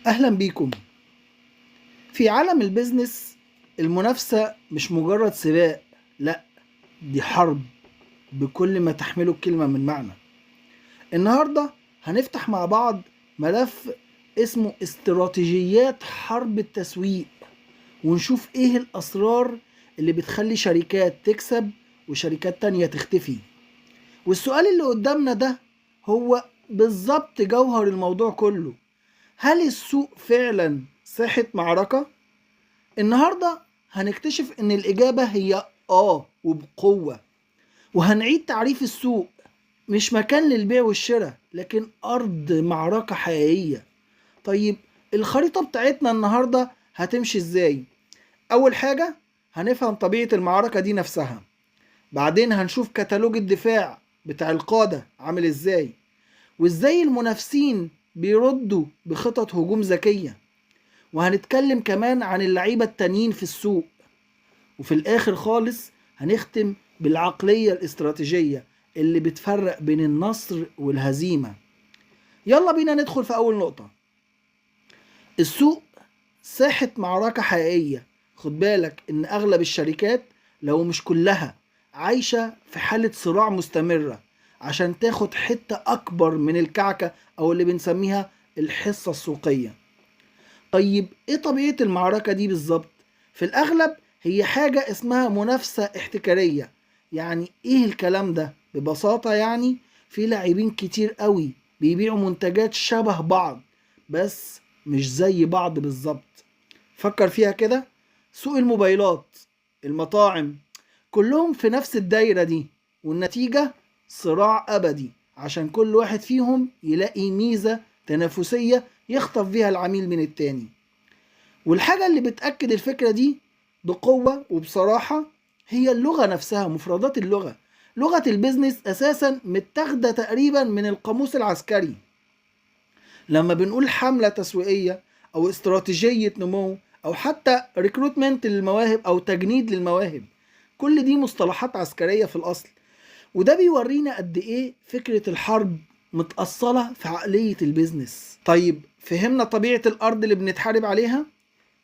أهلا بيكم. في عالم البيزنس المنافسة مش مجرد سباق، لا، دي حرب بكل ما تحمله الكلمة من معنى. النهاردة هنفتح مع بعض ملف اسمه استراتيجيات حرب التسويق، ونشوف ايه الأسرار اللي بتخلي شركات تكسب وشركات تانية تختفي. والسؤال اللي قدامنا ده هو بالظبط جوهر الموضوع كله: هل السوق فعلا ساحة معركة؟ النهاردة هنكتشف ان الاجابة هي وبقوة. وهنعيد تعريف السوق: مش مكان للبيع والشراء، لكن ارض معركة حقيقية. طيب، الخريطة بتاعتنا النهاردة هتمشي ازاي؟ اول حاجة هنفهم طبيعة المعركة دي نفسها، بعدين هنشوف كتالوج الدفاع بتاع القادة عامل ازاي، وازاي المنافسين بيردوا بخطط هجوم ذكية، وهنتكلم كمان عن اللعيبة التانيين في السوق. وفي الآخر خالص هنختم بالعقلية الاستراتيجية اللي بتفرق بين النصر والهزيمة. يلا بينا ندخل في أول نقطة: السوق ساحة معركة حقيقية. خد بالك إن أغلب الشركات، لو مش كلها، عايشة في حالة صراع مستمرة عشان تاخد حتة أكبر من الكعكة، أو اللي بنسميها الحصة السوقية. طيب، ايه طبيعة المعركة دي بالظبط؟ في الأغلب هي حاجة اسمها منافسة احتكارية. يعني ايه الكلام ده؟ ببساطة يعني في لاعبين كتير قوي بيبيعوا منتجات شبه بعض، بس مش زي بعض بالظبط. فكر فيها كده: سوق الموبايلات، المطاعم، كلهم في نفس الدايرة دي، والنتيجة صراع أبدي عشان كل واحد فيهم يلاقي ميزة تنافسية يخطف بيها العميل من التاني. والحاجة اللي بتأكد الفكرة دي بقوة وبصراحة هي اللغة نفسها، مفردات اللغة. لغة البيزنس أساسا متاخدة تقريبا من القاموس العسكري. لما بنقول حملة تسويقية أو استراتيجية نمو أو حتى ريكروتمنت للمواهب أو تجنيد للمواهب، كل دي مصطلحات عسكرية في الأصل. وده بيورينا قد إيه فكرة الحرب متأصلة في عقلية البيزنس. طيب، فهمنا طبيعة الأرض اللي بنتحارب عليها؟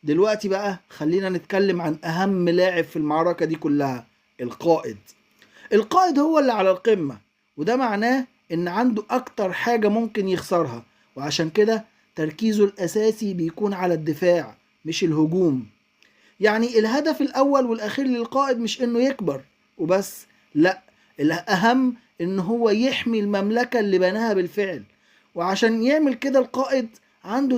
دلوقتي بقى خلينا نتكلم عن أهم لاعب في المعركة دي كلها: القائد. القائد هو اللي على القمة، وده معناه إن عنده أكتر حاجة ممكن يخسرها، وعشان كده تركيزه الأساسي بيكون على الدفاع مش الهجوم. يعني الهدف الأول والأخير للقائد مش إنه يكبر وبس، لأ، الأهم إن هو يحمي المملكة اللي بناها بالفعل. وعشان يعمل كده القائد عنده